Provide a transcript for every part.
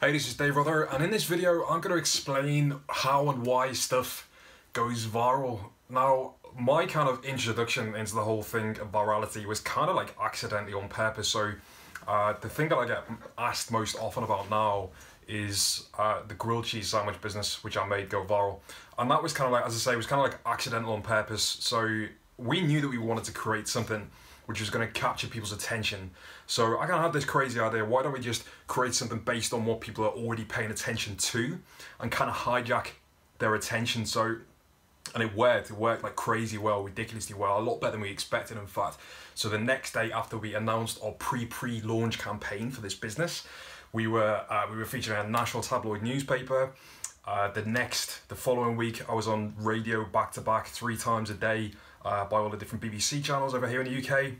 Hey, this is Dave Rother, and in this video I'm going to explain how and why stuff goes viral. Now, my kind of introduction into the whole thing of virality was kind of like accidentally on purpose. So the thing that I get asked most often about now is the grilled cheese sandwich business, which I made go viral. And that was kind of like, as I say, it was kind of like accidental on purpose. So we knew that we wanted to create something which was going to capture people's attention. So I kind of had this crazy idea, why don't we just create something based on what people are already paying attention to and kind of hijack their attention. So, and it worked like crazy well, ridiculously well, a lot better than we expected in fact. So the next day after we announced our pre-launch campaign for this business, we were featured in a national tabloid newspaper. The following week, I was on radio back-to-back 3 times a day by all the different BBC channels over here in the UK.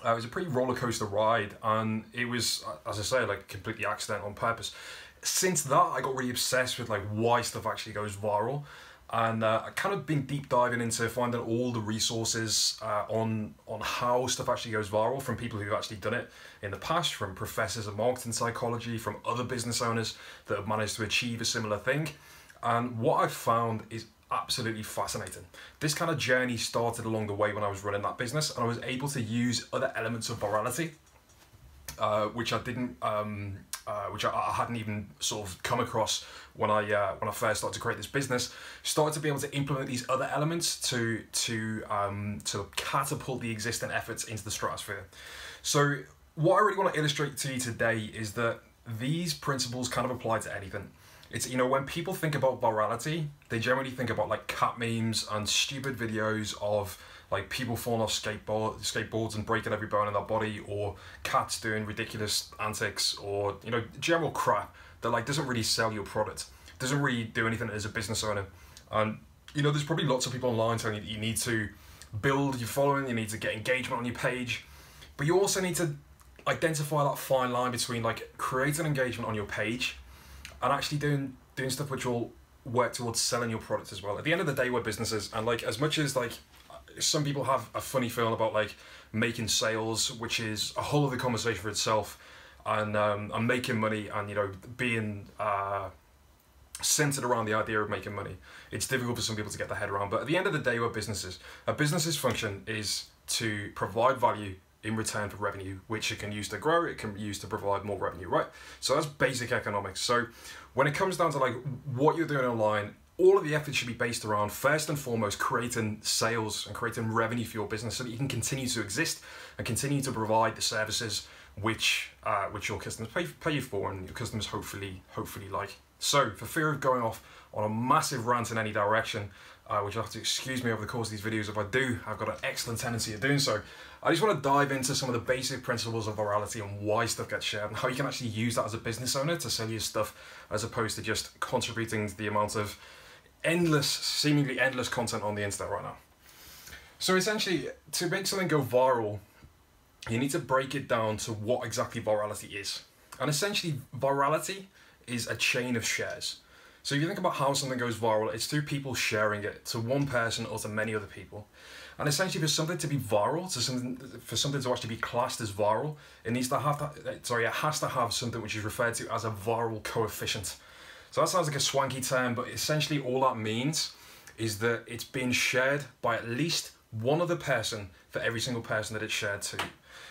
It was a pretty roller coaster ride, and it was, as I say, like completely accidental on purpose. Since that, I got really obsessed with like why stuff actually goes viral, and I kind of been deep diving into finding all the resources on how stuff actually goes viral from people who've actually done it in the past, from professors of marketing psychology, from other business owners that have managed to achieve a similar thing. And what I've found is absolutely fascinating. This kind of journey started along the way when I was running that business, and I was able to use other elements of virality, which I hadn't even sort of come across when I first started to create this business. Started to be able to implement these other elements to catapult the existing efforts into the stratosphere. So what I really want to illustrate to you today is that these principles kind of apply to anything. It's, you know, when people think about virality, they generally think about like cat memes and stupid videos of like people falling off skateboards and breaking every bone in their body, or cats doing ridiculous antics, or, you know, general crap that like doesn't really sell your product, doesn't really do anything as a business owner. And, you know, there's probably lots of people online telling you that you need to build your following, you need to get engagement on your page, but you also need to identify that fine line between like creating engagement on your page and actually doing stuff which will work towards selling your product as well. At the end of the day, we're businesses, and like as much as like some people have a funny feeling about like making sales, which is a whole other conversation for itself, and making money, and, you know, being centered around the idea of making money, it's difficult for some people to get their head around. But at the end of the day, we're businesses. A business's function is to provide value in return for revenue, which it can use to grow, it can use to provide more revenue, right? So that's basic economics. So when it comes down to like what you're doing online, all of the effort should be based around, first and foremost, creating sales and creating revenue for your business so that you can continue to exist and continue to provide the services which your customers pay you for, and your customers hopefully like. So for fear of going off on a massive rant in any direction, which you'll have to excuse me over the course of these videos if I do, I've got an excellent tendency of doing so. I just want to dive into some of the basic principles of virality and why stuff gets shared, and how you can actually use that as a business owner to sell your stuff, as opposed to just contributing to the amount of seemingly endless content on the internet right now. So essentially, to make something go viral, you need to break it down to what exactly virality is. And essentially, virality is a chain of shares. So if you think about how something goes viral, it's through people sharing it to one person or to many other people. And essentially, for something to be viral, for something to actually be classed as viral, it has to have something which is referred to as a viral coefficient. So that sounds like a swanky term, but essentially all that means is that it's being shared by at least one other person for every single person that it's shared to.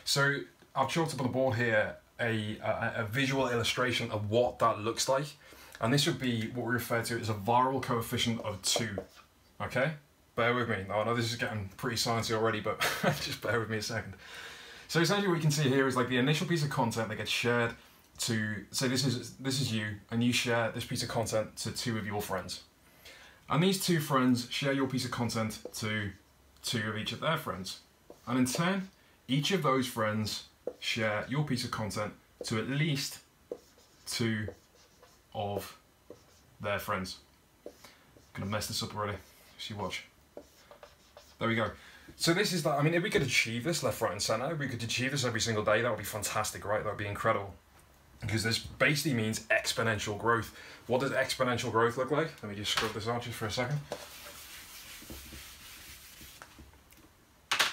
So I've chalked up on the board here a visual illustration of what that looks like. And this would be what we refer to as a viral coefficient of 2, okay? Bear with me. I know this is getting pretty sciencey already, but just bear with me a second. So essentially what you can see here is like the initial piece of content that gets shared to, say this is you, and you share this piece of content to 2 of your friends. And these 2 friends share your piece of content to 2 of each of their friends. And in turn, each of those friends share your piece of content to at least 2 of their friends. I'm gonna mess this up already. Just you watch. There we go. So this is that. I mean, if we could achieve this left, right, and center, if we could achieve this every single day, that would be fantastic, right? That would be incredible. Because this basically means exponential growth. What does exponential growth look like? Let me just scrub this out just for a second.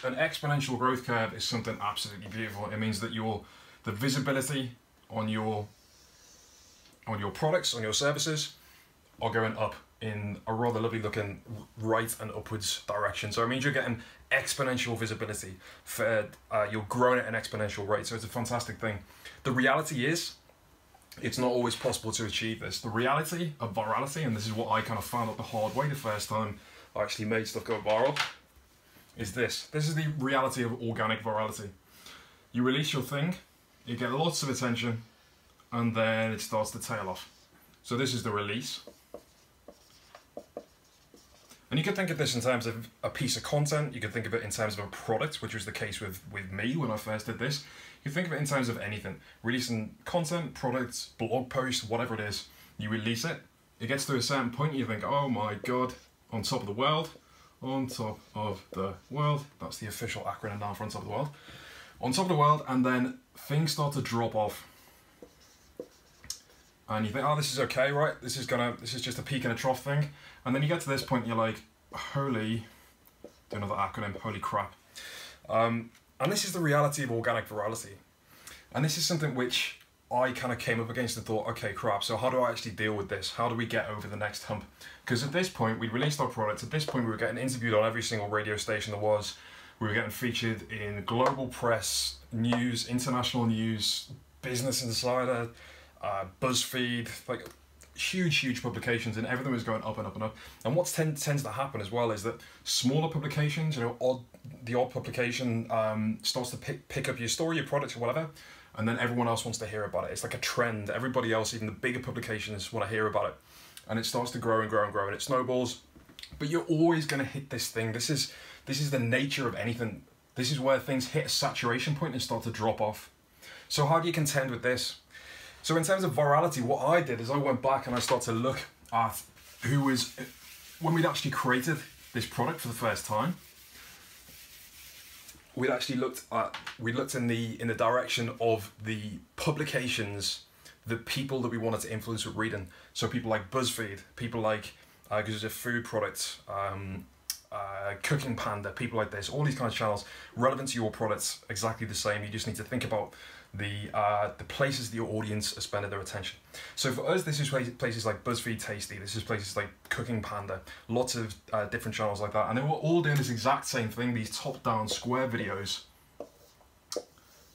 An exponential growth curve is something absolutely beautiful. It means that the visibility on your on your products, on your services, are going up in a rather lovely looking right and upwards direction. So it means you're getting exponential visibility. You're growing at an exponential rate, so it's a fantastic thing. The reality is, it's not always possible to achieve this. The reality of virality, and this is what I kind of found out the hard way the first time I actually made stuff go viral, is this. This is the reality of organic virality. You release your thing, you get lots of attention, and then it starts to tail off. So this is the release. And you could think of this in terms of a piece of content, you could think of it in terms of a product, which was the case with me when I first did this. You think of it in terms of anything. Releasing content, products, blog posts, whatever it is, you release it. It gets to a certain point, you think, oh my God, on top of the world, on top of the world. That's the official acronym now for on top of the world. On top of the world, and then things start to drop off. And you think, oh, this is okay, right? This is just a peak and a trough thing. And then you get to this point and you're like, holy, do another acronym, holy crap. And this is the reality of organic virality. And this is something which I kind of came up against and thought, okay, crap, so how do I actually deal with this? How do we get over the next hump? Because at this point, we released our product. At this point, we were getting interviewed on every single radio station there was. We were getting featured in global press, news, international news, Business Insider, BuzzFeed, like huge publications, and everything was going up and up and up. And what tends to happen as well is that smaller publications, you know, the odd publication starts to pick up your story, your product, or whatever, and then everyone else wants to hear about it. It's like a trend. Everybody else, even the bigger publications, want to hear about it, and it starts to grow and grow and grow, and it snowballs. But you're always going to hit this thing. This is the nature of anything. This is where things hit a saturation point and start to drop off. So how do you contend with this? So in terms of virality, what I did is I went back and I started to look at when we'd actually created this product for the first time, we'd actually looked in the direction of the publications, the people that we wanted to influence with reading. So people like BuzzFeed, people like, because it's a food product, Cooking Panda, people like this, all these kinds of channels, relevant to your products, exactly the same. You just need to think about the places that your audience are spending their attention. So for us, this is places like BuzzFeed Tasty, this is places like Cooking Panda, lots of different channels like that, and they were all doing this exact same thing, these top-down square videos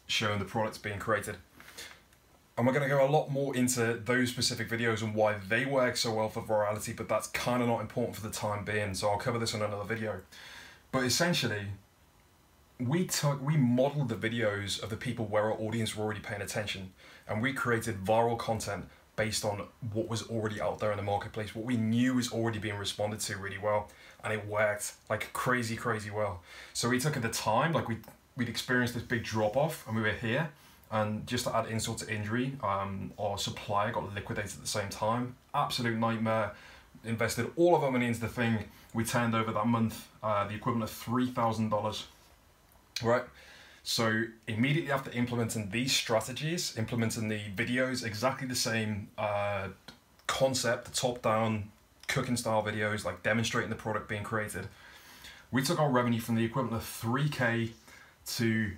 showing the products being created. And we're going to go a lot more into those specific videos and why they work so well for virality, but that's kind of not important for the time being, so I'll cover this in another video. But essentially, we modeled the videos of the people where our audience were already paying attention, and we created viral content based on what was already out there in the marketplace, what we knew was already being responded to really well, and it worked like crazy well. So we took at the time, like we'd experienced this big drop off, and we were here, and just to add insult to injury, our supplier got liquidated at the same time. Absolute nightmare. Invested all of our money into the thing. We turned over that month the equivalent of $3,000. Right, so immediately after implementing these strategies, implementing the videos, exactly the same concept, the top-down cooking style videos, like demonstrating the product being created, we took our revenue from the equivalent of 3K to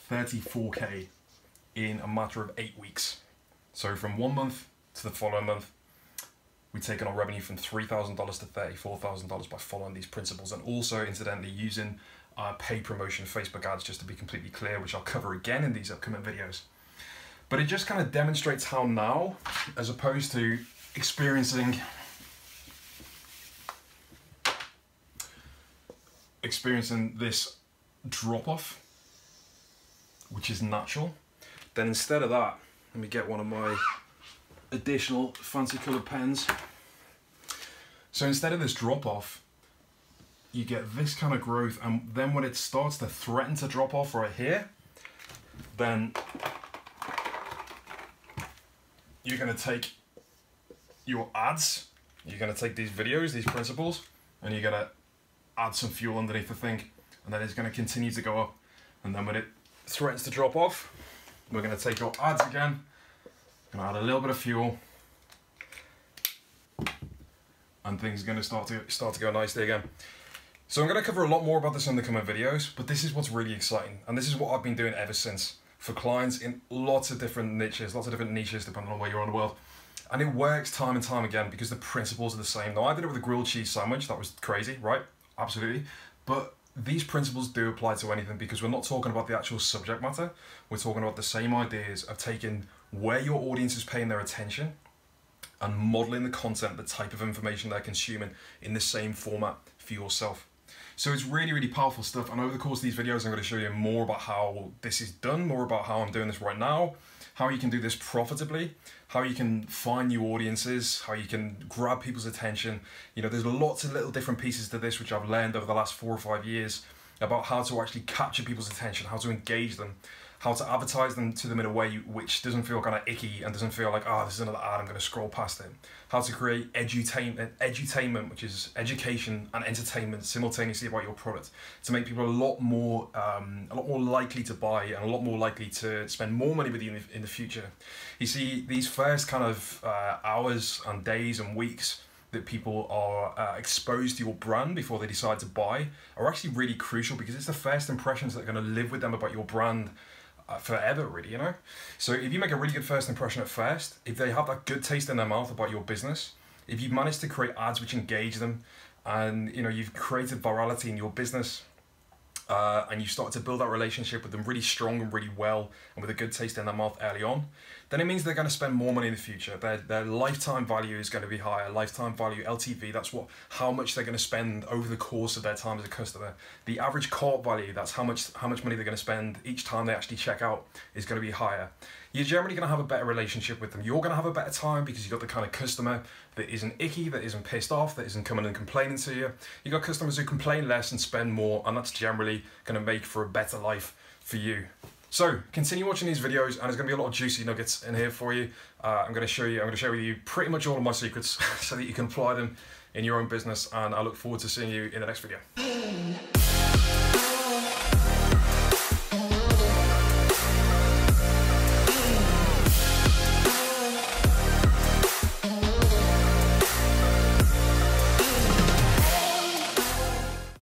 34K in a matter of 8 weeks. So from 1 month to the following month, we've taken our revenue from $3,000 to $34,000 by following these principles, and also incidentally using paid promotion, Facebook ads, just to be completely clear, which I'll cover again in these upcoming videos. But it just kind of demonstrates how now, as opposed to experiencing this drop-off, which is natural, then instead of that, let me get one of my additional fancy coloured pens. So instead of this drop-off, you get this kind of growth, and then when it starts to threaten to drop off right here, then you're going to take your ads, you're going to take these videos, these principles, and you're going to add some fuel underneath the thing, and then it's going to continue to go up. And then when it threatens to drop off, we're going to take our ads again, going to add a little bit of fuel, and things are going to start to go nicely again. So I'm going to cover a lot more about this in the coming videos, but this is what's really exciting, and this is what I've been doing ever since. for clients in lots of different niches depending on where you are in the world. And it works time and time again because the principles are the same. Now, I did it with a grilled cheese sandwich. That was crazy, right? Absolutely. But these principles do apply to anything because we're not talking about the actual subject matter. We're talking about the same ideas of taking where your audience is paying their attention and modeling the content, the type of information they're consuming in the same format for yourself. So it's really, really powerful stuff. And over the course of these videos, I'm going to show you more about how this is done, more about how I'm doing this right now, how you can do this profitably, how you can find new audiences, how you can grab people's attention. You know, there's lots of little different pieces to this which I've learned over the last 4 or 5 years about how to actually capture people's attention, how to engage them, how to advertise them to them in a way which doesn't feel kind of icky and doesn't feel like, oh, this is another ad, I'm going to scroll past it. How to create edutainment, which is education and entertainment simultaneously about your product, to make people a lot more likely to buy and a lot more likely to spend more money with you in the future. You see, these first kind of hours and days and weeks that people are exposed to your brand before they decide to buy are actually really crucial because it's the first impressions that are going to live with them about your brand forever, really, you know? So if you make a really good first impression at first, if they have that good taste in their mouth about your business, if you've managed to create ads which engage them, and you know you've created virality in your business, and you start to build that relationship with them really strong and really well and with a good taste in their mouth early on, then it means they're going to spend more money in the future. Their lifetime value is going to be higher. Lifetime value, LTV, that's how much they're going to spend over the course of their time as a customer. The average cart value, that's how much money they're going to spend each time they actually check out, is going to be higher. You're generally going to have a better relationship with them. You're going to have a better time because you've got the kind of customer that isn't icky, that isn't pissed off, that isn't coming and complaining to you. You've got customers who complain less and spend more, and that's generally going to make for a better life for you. So continue watching these videos, and there's going to be a lot of juicy nuggets in here for you. I'm going to share with you pretty much all of my secrets so that you can apply them in your own business, and I look forward to seeing you in the next video.